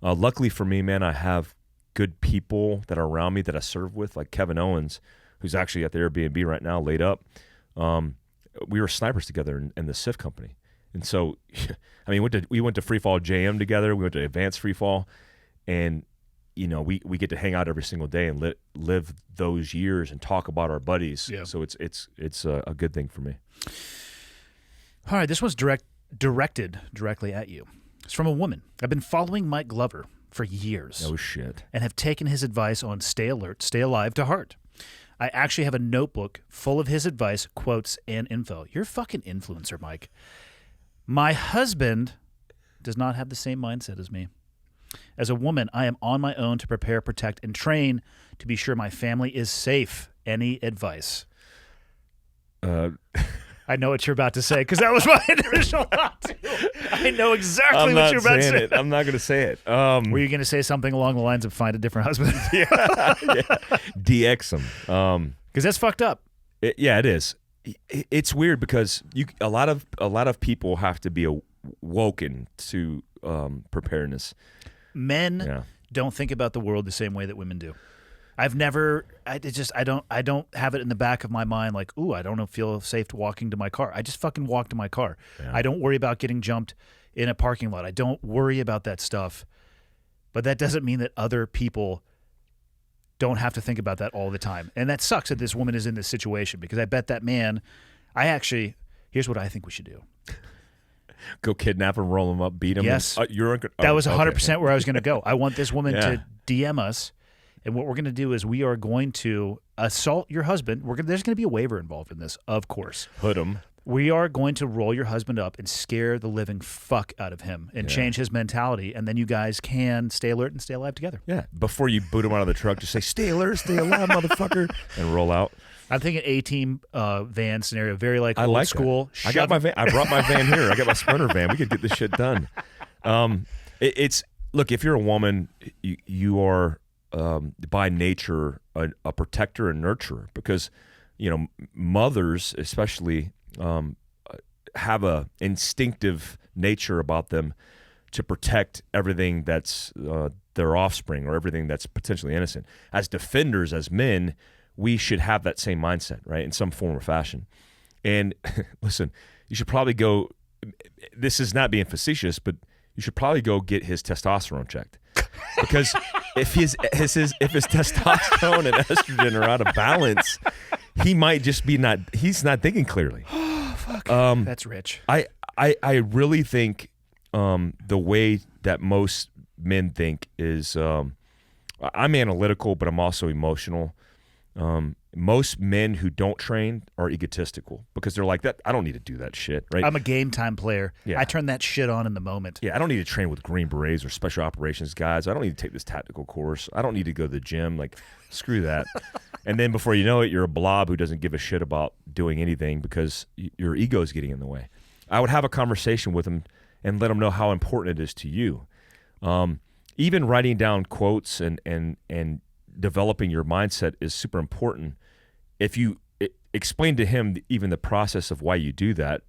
Luckily for me, man, I have good people that are around me that I serve with, like Kevin Owens, who's actually at the Airbnb right now, laid up. We were snipers together in the SIF company. And so, I mean, we went to Free Fall JM together. We went to Advanced Free Fall, and we get to hang out every single day and live those years and talk about our buddies. Yeah. So it's a good thing for me. All right, this one's directed directly at you. It's from a woman. I've been following Mike Glover for years. Oh shit. And have taken his advice on stay alert, stay alive to heart. I actually have a notebook full of his advice, quotes, and info. You're a fucking influencer, Mike. My husband does not have the same mindset as me. As a woman, I am on my own to prepare, protect, and train to be sure my family is safe. Any advice? I know what you're about to say because that was my initial thought too. I know exactly what you're about to say. I'm not going to say it. Were you going to say something along the lines of find a different husband? Yeah. DX him. Because that's fucked up. It is. It's weird because a lot of people have to be awoken to preparedness. Men don't think about the world the same way that women do. I don't have it in the back of my mind like, ooh, I don't feel safe walking to my car. I just fucking walk to my car. Yeah. I don't worry about getting jumped in a parking lot. I don't worry about that stuff. But that doesn't mean that other people don't have to think about that all the time. And that sucks that this woman is in this situation because I bet that man, here's what I think we should do. Go kidnap him, roll him up, beat him. Yes. That was 100% where I was going to go. I want this woman to DM us. And what we're going to do is we are going to assault your husband. There's going to be a waiver involved in this, of course. Hood him. We are going to roll your husband up and scare the living fuck out of him and change his mentality. And then you guys can stay alert and stay alive together. Yeah. Before you boot him out of the truck, just say, stay alert, stay alive, motherfucker, and roll out. I'm thinking A-team van scenario, very like old school. I got my van. I brought my van here. I got my Sprinter van. We could get this shit done. Look, if you're a woman, you are by nature a protector and nurturer because mothers especially have a instinctive nature about them to protect everything that's their offspring or everything that's potentially innocent. As defenders, as men, we should have that same mindset, right, in some form or fashion. And listen, you should probably go. This is not being facetious, but you should probably go get his testosterone checked. Because if his testosterone and estrogen are out of balance, he might just be he's not thinking clearly. Oh, fuck. That's rich. I really think the way that most men think is I'm analytical, but I'm also emotional. Most men who don't train are egotistical because they're like that. I don't need to do that shit, right? I'm a game time player. Yeah. I turn that shit on in the moment. Yeah, I don't need to train with Green Berets or special operations guys. I don't need to take this tactical course. I don't need to go to the gym. Like, screw that. And then before you know it, you're a blob who doesn't give a shit about doing anything because your ego is getting in the way. I would have a conversation with him and let him know how important it is to you. Even writing down quotes and developing your mindset is super important. If you explain to him even the process of why you do that,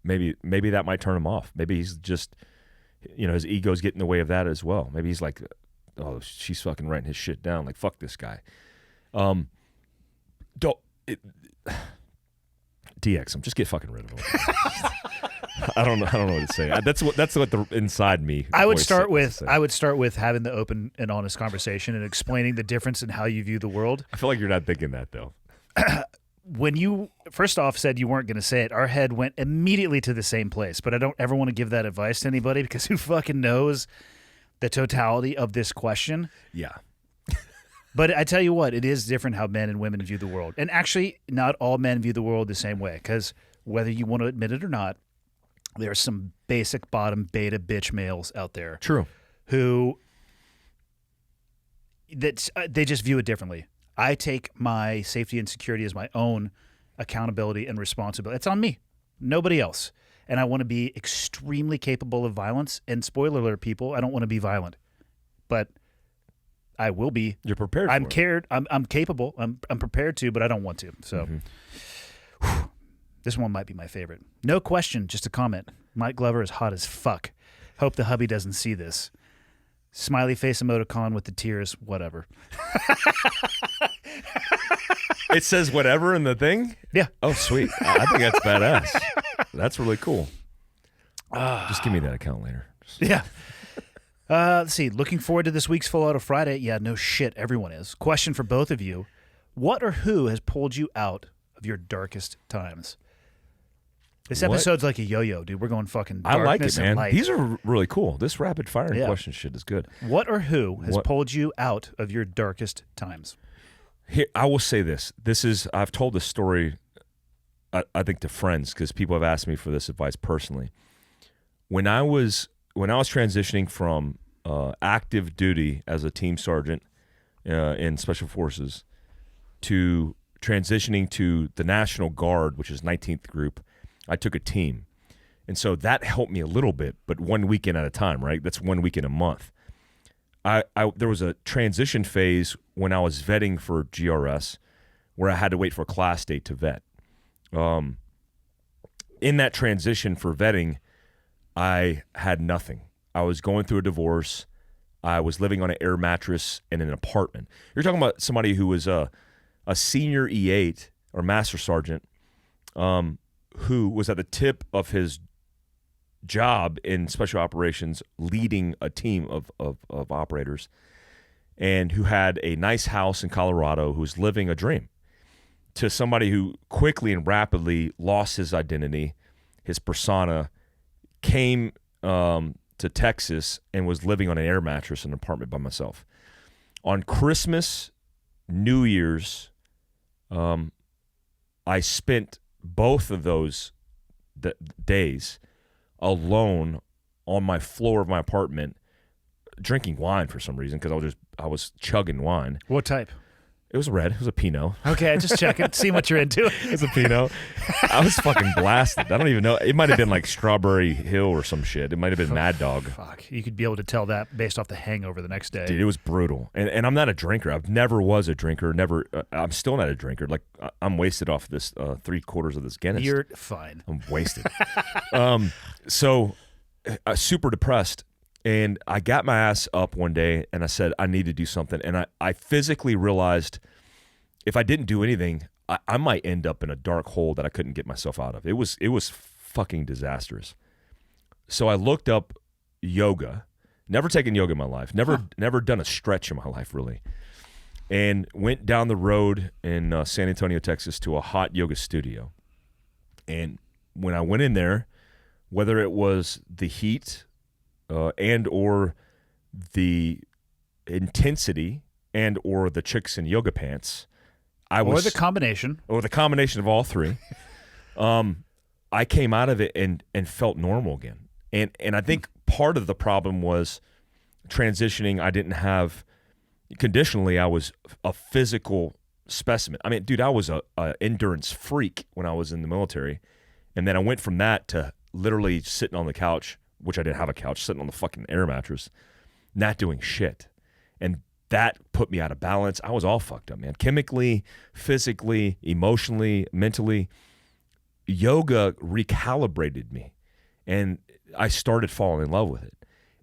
maybe that might turn him off. Maybe he's just, his ego's getting in the way of that as well. Maybe he's like, oh, she's fucking writing his shit down. Like, fuck this guy. DX him. Just get fucking rid of him. I don't know what to say. That's what the inside me. I would start with having the open and honest conversation and explaining the difference in how you view the world. I feel like you're not thinking that though. When you first off said you weren't going to say it, our head went immediately to the same place. But I don't ever want to give that advice to anybody because who fucking knows the totality of this question? Yeah. But I tell you what, it is different how men and women view the world. And actually, not all men view the world the same way because whether you want to admit it or not, there's some basic bottom beta bitch males out there. True. Who they just view it differently. I take my safety and security as my own accountability and responsibility. It's on me, nobody else. And I want to be extremely capable of violence. And spoiler alert, people, I don't want to be violent, but I will be. You're prepared. I'm cared. I'm capable. I'm prepared to, but I don't want to. So. Mm-hmm. This one might be my favorite. No question, just a comment. Mike Glover is hot as fuck. Hope the hubby doesn't see this. Smiley face emoticon with the tears, whatever. It says whatever in the thing? Yeah. Oh, sweet. I think that's badass. That's really cool. Just give me that account later. Yeah. Let's see. Looking forward to this week's Full Auto Friday. Yeah, no shit. Everyone is. Question for both of you. What or who has pulled you out of your darkest times? This episode's like a yo-yo, dude. We're going fucking I darkness like it, and man. light. These are really cool. This rapid firing question shit is good. What or who has pulled you out of your darkest times? Here, I will say this. I've told this story, I think, to friends because people have asked me for this advice personally. When I was transitioning from active duty as a team sergeant in Special Forces to transitioning to the National Guard, which is 19th Group, I took a team. And so that helped me a little bit, but 1 weekend at a time, right? That's 1 weekend a month. There was a transition phase when I was vetting for GRS where I had to wait for a class date to vet. In that transition for vetting, I had nothing. I was going through a divorce. I was living on an air mattress in an apartment. You're talking about somebody who was a senior E8 or master sergeant who was at the tip of his job in special operations leading a team of operators and who had a nice house in Colorado, who was living a dream, to somebody who quickly and rapidly lost his identity, his persona, came to Texas and was living on an air mattress in an apartment by myself. On Christmas, New Year's, I spent both of those days alone on my floor of my apartment drinking wine for some reason because I was chugging wine. What type? It was red. It was a Pinot. Okay, just checking, seeing what you're into. It's a Pinot. I was fucking blasted. I don't even know. It might have been like Strawberry Hill or some shit. It might have been Mad Dog. Fuck, you could be able to tell that based off the hangover the next day. Dude, it was brutal. And I'm not a drinker. I've never was a drinker. Never. I'm still not a drinker. Like I'm wasted off this 3/4 of this Guinness. You're fine. I'm wasted. So super depressed. And I got my ass up one day and I said, I need to do something. And I physically realized if I didn't do anything, I might end up in a dark hole that I couldn't get myself out of. It was fucking disastrous. So I looked up yoga. Never taken yoga in my life. Never done a stretch in my life, really. And went down the road in San Antonio, Texas to a hot yoga studio. And when I went in there, whether it was the heat and or the intensity and or the chicks in yoga pants, or the combination of all three, I came out of it and felt normal again. And I think part of the problem was transitioning. I didn't have conditionally. I was a physical specimen. I mean, dude, I was a endurance freak when I was in the military, and then I went from that to literally sitting on the couch, which I didn't have a couch, sitting on the fucking air mattress, not doing shit. And that put me out of balance. I was all fucked up, man. Chemically, physically, emotionally, mentally. Yoga recalibrated me. And I started falling in love with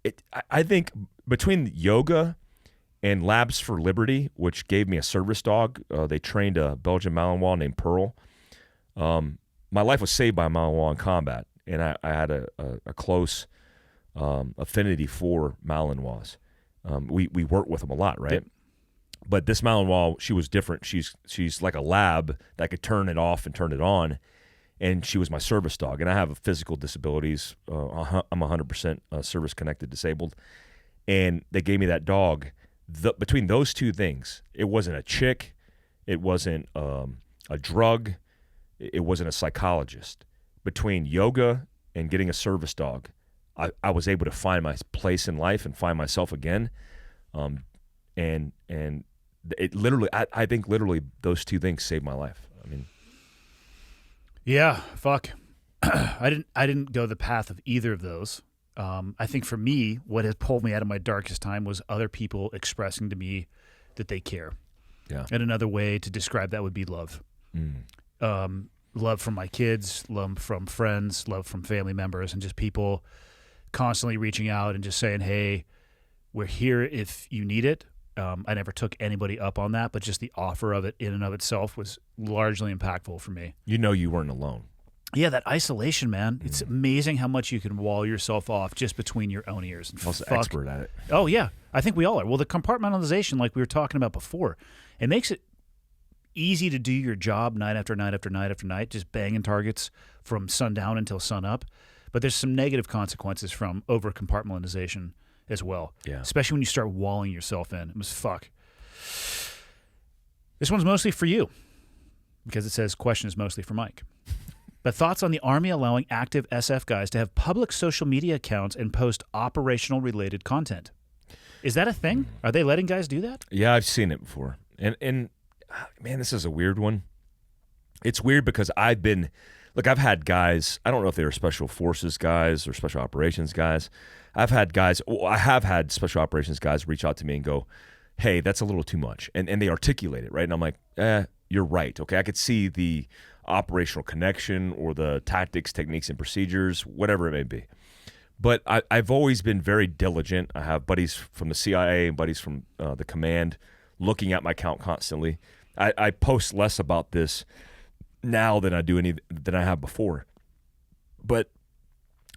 it. I think between yoga and Labs for Liberty, which gave me a service dog, they trained a Belgian Malinois named Pearl. My life was saved by a Malinois in combat. And I had a close affinity for Malinois. We work with them a lot, right? But this Malinois, she was different. She's like a lab that could turn it off and turn it on, and she was my service dog. And I have physical disabilities. I'm 100% service-connected disabled. And they gave me that dog. Between those two things, it wasn't a chick, it wasn't a drug, it wasn't a psychologist. Between yoga and getting a service dog, I was able to find my place in life and find myself again. And it literally, I think literally those two things saved my life. I mean, yeah, fuck. I didn't go the path of either of those. I think for me, what has pulled me out of my darkest time was other people expressing to me that they care. Yeah. And another way to describe that would be love. Love from my kids, love from friends, love from family members, and just people constantly reaching out and just saying, hey, we're here if you need it. I never took anybody up on that, but just the offer of it in and of itself was largely impactful for me. You know you weren't alone. Yeah, that isolation, man. It's amazing how much you can wall yourself off just between your own ears. And Also fuck. expert at it. Oh, yeah. I think we all are. Well, the compartmentalization, like we were talking about before, it makes it easy to do your job night after night after night after night, just banging targets from sundown until sunup. But there's some negative consequences from over compartmentalization as well. Yeah. Especially when you start walling yourself in. It was fuck. This one's mostly for you because it says question is mostly for Mike. But thoughts on the Army allowing active SF guys to have public social media accounts and post operational related content? Is that a thing? Are they letting guys do that? Yeah, I've seen it before. And man, this is a weird one. It's weird because I've had guys, I don't know if they were special forces guys or special operations guys. I have had special operations guys reach out to me and go, hey, that's a little too much. And they articulate it, right? And I'm like, you're right. Okay, I could see the operational connection or the tactics, techniques, and procedures, whatever it may be. But I've always been very diligent. I have buddies from the CIA and buddies from the command looking at my account constantly. I post less about this now than I have before. But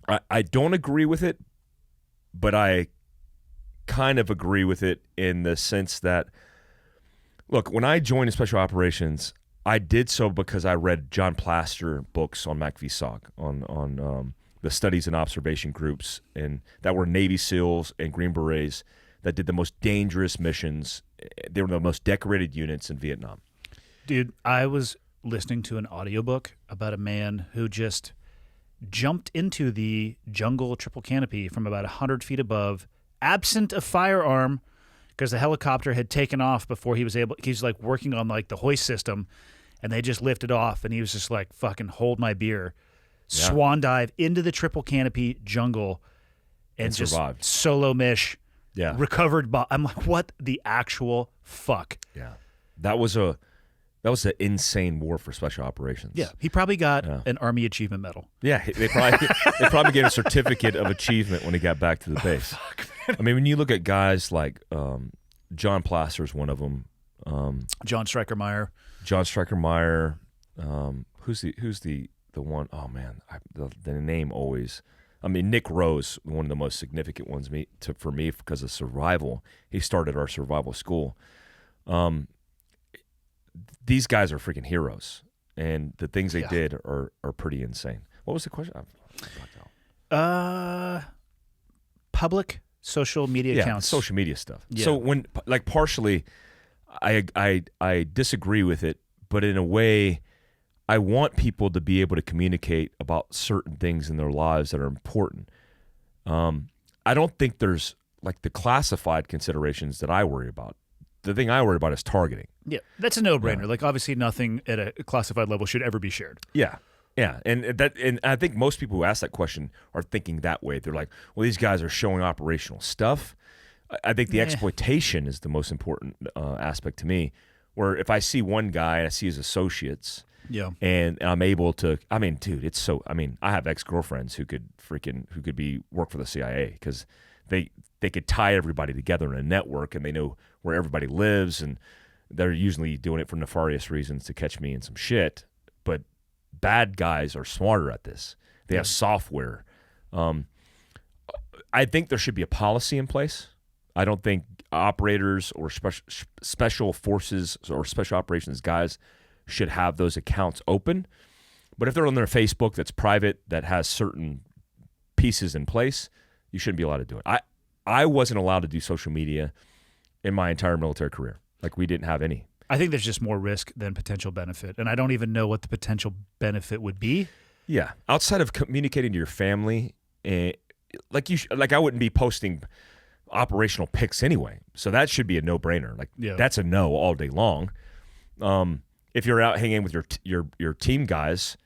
I don't agree with it, but I kind of agree with it in the sense that, look, when I joined Special Operations, I did so because I read John Plaster books on MACV-SOC, on the studies and observation groups, and that were Navy SEALs and Green Berets that did the most dangerous missions. They were the most decorated units in Vietnam. Dude, I was listening to an audiobook about a man who just jumped into the jungle triple canopy from about 100 feet above, absent a firearm, because the helicopter had taken off before he was like working on like the hoist system, and they just lifted off, and he was just like, fucking hold my beer. Yeah. Swan dive into the triple canopy jungle and just survived. Solo mish. Yeah. Recovered. I'm like, what the actual fuck? Yeah. That was an insane war for special operations. Yeah. He probably got an Army Achievement Medal. Yeah. They probably gave a certificate of achievement when he got back to the base. Fuck, I mean, when you look at guys like John Plaster's one of them. John Stryker-Meyer. Who's the one? Oh man, the name always. I mean, Nick Rose, one of the most significant ones for me because of survival. He started our survival school. These guys are freaking heroes, and the things they did are pretty insane. What was the question? Public social media accounts. Social media stuff. Yeah. So when, like, partially, I disagree with it, but in a way, I want people to be able to communicate about certain things in their lives that are important. I don't think there's like the classified considerations that I worry about. The thing I worry about is targeting. Yeah, that's a no-brainer. Yeah. Like, obviously, nothing at a classified level should ever be shared. Yeah, yeah, and I think most people who ask that question are thinking that way. They're like, well, these guys are showing operational stuff. I think the exploitation is the most important aspect to me. Where if I see one guy, I see his associates. Yeah. And I'm able to, I mean, dude, it's so, I mean, I have ex-girlfriends who could work for the CIA because they could tie everybody together in a network and they know where everybody lives, and they're usually doing it for nefarious reasons to catch me in some shit. But bad guys are smarter at this. They have software. I think there should be a policy in place. I don't think operators or special forces or special operations guys should have those accounts open. But if they're on their Facebook that's private, that has certain pieces in place, you shouldn't be allowed to do it. I wasn't allowed to do social media in my entire military career. Like, we didn't have any. I think there's just more risk than potential benefit, and I don't even know what the potential benefit would be. Yeah. Outside of communicating to your family, like I wouldn't be posting operational pics anyway. So that should be a no-brainer. Like, that's a no all day long. If you're out hanging with your team guys,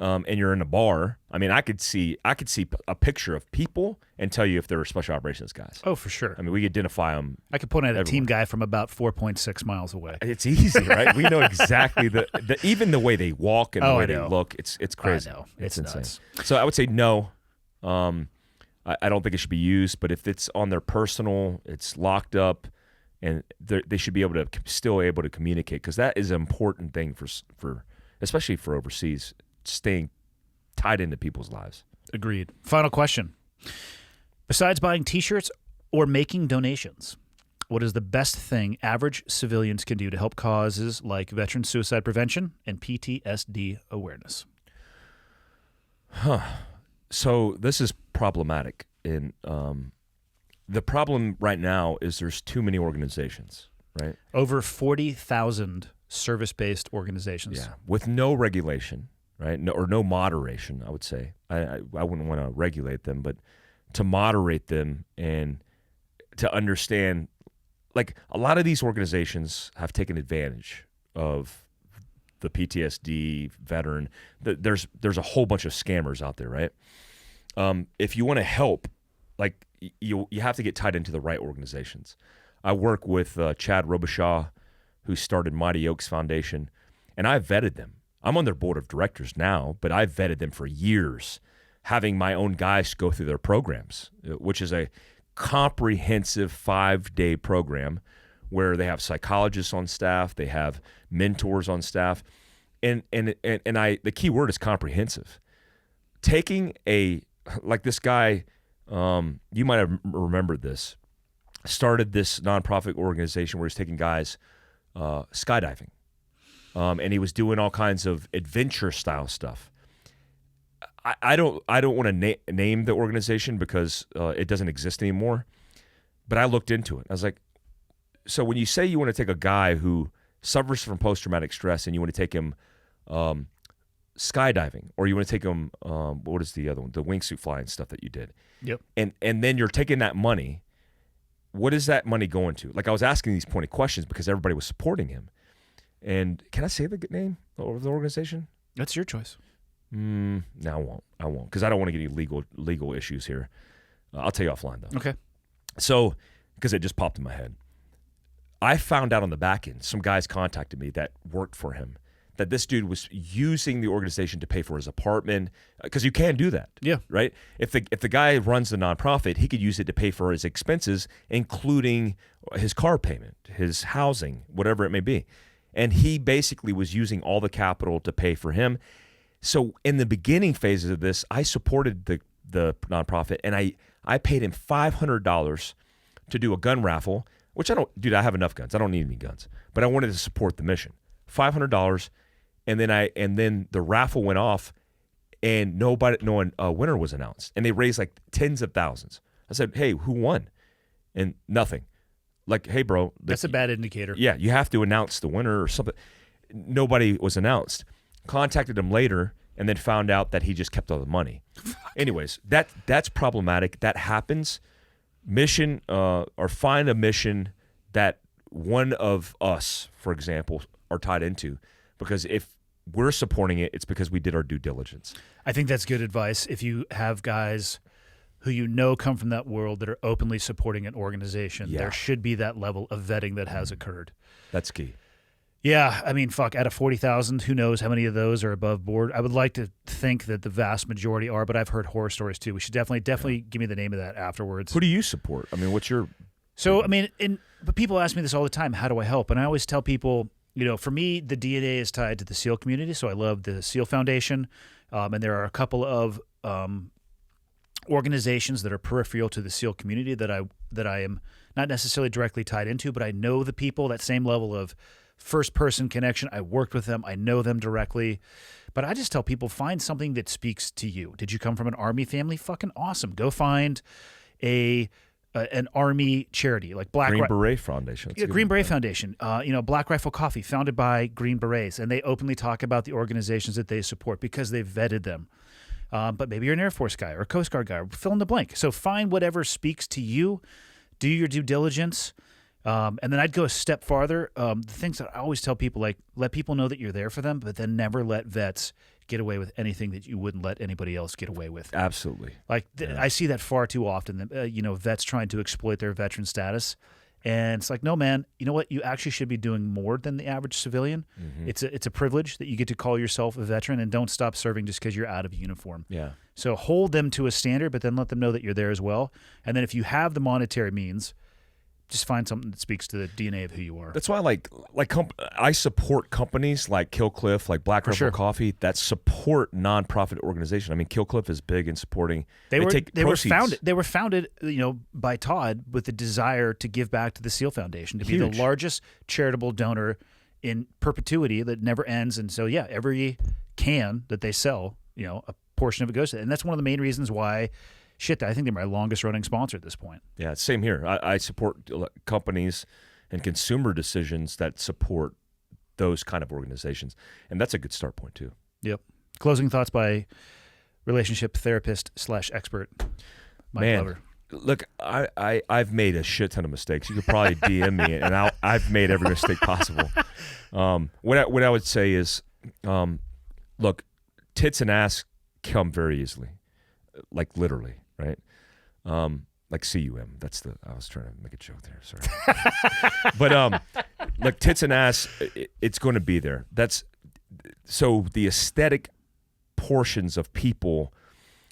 and you're in a bar, I mean, I could see a picture of people and tell you if they're special operations guys. Oh, for sure. I mean, we identify them. I could point out a team guy from about 4.6 miles away. It's easy, right? We know exactly even the way they walk and the way they look. It's crazy. I know. It's insane. Nuts. So I would say no. I don't think it should be used. But if it's on their personal, it's locked up, and they should be still able to communicate, because that is an important thing for especially for overseas, staying tied into people's lives. Agreed. Final question. Besides buying T-shirts or making donations, what is the best thing average civilians can do to help causes like veteran suicide prevention and PTSD awareness? So this is problematic. The problem right now is there's too many organizations, right? Over 40,000 service-based organizations. Yeah, with no regulation, right? Or no moderation, I would say. I wouldn't want to regulate them, but to moderate them and to understand, like, a lot of these organizations have taken advantage of the PTSD veteran. There's a whole bunch of scammers out there, right? If you want to help, like, you have to get tied into the right organizations. I work with Chad Robichaud, who started Mighty Oaks Foundation, and I vetted them. I'm on their board of directors now, but I vetted them for years, having my own guys go through their programs, which is a comprehensive 5-day program where they have psychologists on staff, they have mentors on staff, and the key word is comprehensive. Taking like this guy, you might have remembered this, started this nonprofit organization where he's taking guys skydiving, and he was doing all kinds of adventure style stuff. I don't want to name the organization because it doesn't exist anymore, but I looked into it. I was like, so when you say you want to take a guy who suffers from post-traumatic stress and you want to take him skydiving, or you want to take him, what is the other one? The wingsuit flying stuff that you did. Yep. And then you're taking that money. What is that money going to? Like, I was asking these pointed questions because everybody was supporting him. And can I say the name of the organization? That's your choice. No, I won't, because I don't want to get any legal issues here. I'll tell you offline, though. Okay. So, because it just popped in my head. I found out on the back end, some guys contacted me that worked for him, that this dude was using the organization to pay for his apartment, because you can do that. Yeah. Right? If the guy runs the nonprofit, he could use it to pay for his expenses, including his car payment, his housing, whatever it may be. And he basically was using all the capital to pay for him. So in the beginning phases of this, I supported the nonprofit, and I paid him $500 to do a gun raffle, which I have enough guns. I don't need any guns, but I wanted to support the mission. $500, and then the raffle went off, and no winner was announced, and they raised like tens of thousands. I said, hey, who won? And nothing. Like, hey, bro. That's a bad indicator. Yeah, you have to announce the winner or something. Nobody was announced. Contacted him later and then found out that he just kept all the money. Anyways, that's problematic. That happens. Mission or find a mission that one of us, for example, are tied into, because if we're supporting it, it's because we did our due diligence. I think that's good advice. If you have guys who you know come from that world that are openly supporting an organization, there should be that level of vetting that has occurred. That's key. Yeah, I mean, fuck, out of 40,000, who knows how many of those are above board? I would like to think that the vast majority are, but I've heard horror stories too. We should definitely give me the name of that afterwards. Who do you support? I mean, what's your... So, I mean, but people ask me this all the time, how do I help? And I always tell people, for me, the DNA is tied to the SEAL community, so I love the SEAL Foundation, and there are a couple of organizations that are peripheral to the SEAL community that I am not necessarily directly tied into, but I know the people, that same level of first-person connection. I worked with them. I know them directly. But I just tell people, find something that speaks to you. Did you come from an Army family? Fucking awesome. Go find an Army charity like Green Beret Foundation. Yeah, Green Beret Foundation. Black Rifle Coffee, founded by Green Berets. And they openly talk about the organizations that they support because they've vetted them. But maybe you're an Air Force guy or a Coast Guard guy, or fill in the blank. So find whatever speaks to you. Do your due diligence. And then I'd go a step farther. The things that I always tell people, like, let people know that you're there for them, but then never let vets get away with anything that you wouldn't let anybody else get away with. Absolutely. Like, I see that far too often, vets trying to exploit their veteran status. And it's like, no, man, you know what? You actually should be doing more than the average civilian. Mm-hmm. It's a privilege that you get to call yourself a veteran, and don't stop serving just because you're out of uniform. Yeah. So hold them to a standard, but then let them know that you're there as well. And then if you have the monetary means, just find something that speaks to the DNA of who you are. That's why I support companies like Kill Cliff, like Black Rebel Coffee that support nonprofit organizations. I mean, Kill Cliff is big in supporting. They were founded, by Todd with the desire to give back to the SEAL Foundation, to be the largest charitable donor in perpetuity that never ends. And so, every can that they sell, a portion of it goes to it. And that's one of the main reasons why. I think they're my longest running sponsor at this point. Yeah, same here. I support companies and consumer decisions that support those kind of organizations. And that's a good start point too. Yep. Closing thoughts by relationship therapist /expert, Mike Glover. Look, I've made a shit ton of mistakes. You could probably DM me, and I've made every mistake possible. What I would say is, look, tits and ass come very easily, like literally. Right, like CUM. I was trying to make a joke there. Sorry, but like tits and ass, it's going to be there. So the aesthetic portions of people,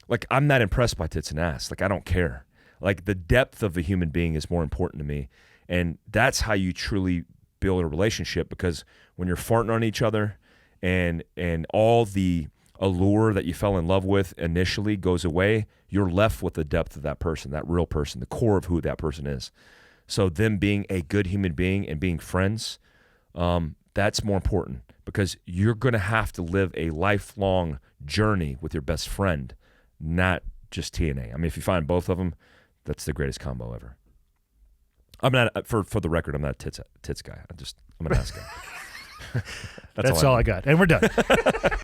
like I'm not impressed by tits and ass. Like I don't care. Like the depth of a human being is more important to me, and that's how you truly build a relationship. Because when you're farting on each other, and all the allure that you fell in love with initially goes away, you're left with the depth of that person, that real person, the core of who that person is. So them being a good human being and being friends, that's more important, because you're going to have to live a lifelong journey with your best friend, not just TNA. I mean, if you find both of them, that's the greatest combo ever. I'm not, for the record, I'm not a tits guy. I'm an ass guy. That's all I got. And we're done.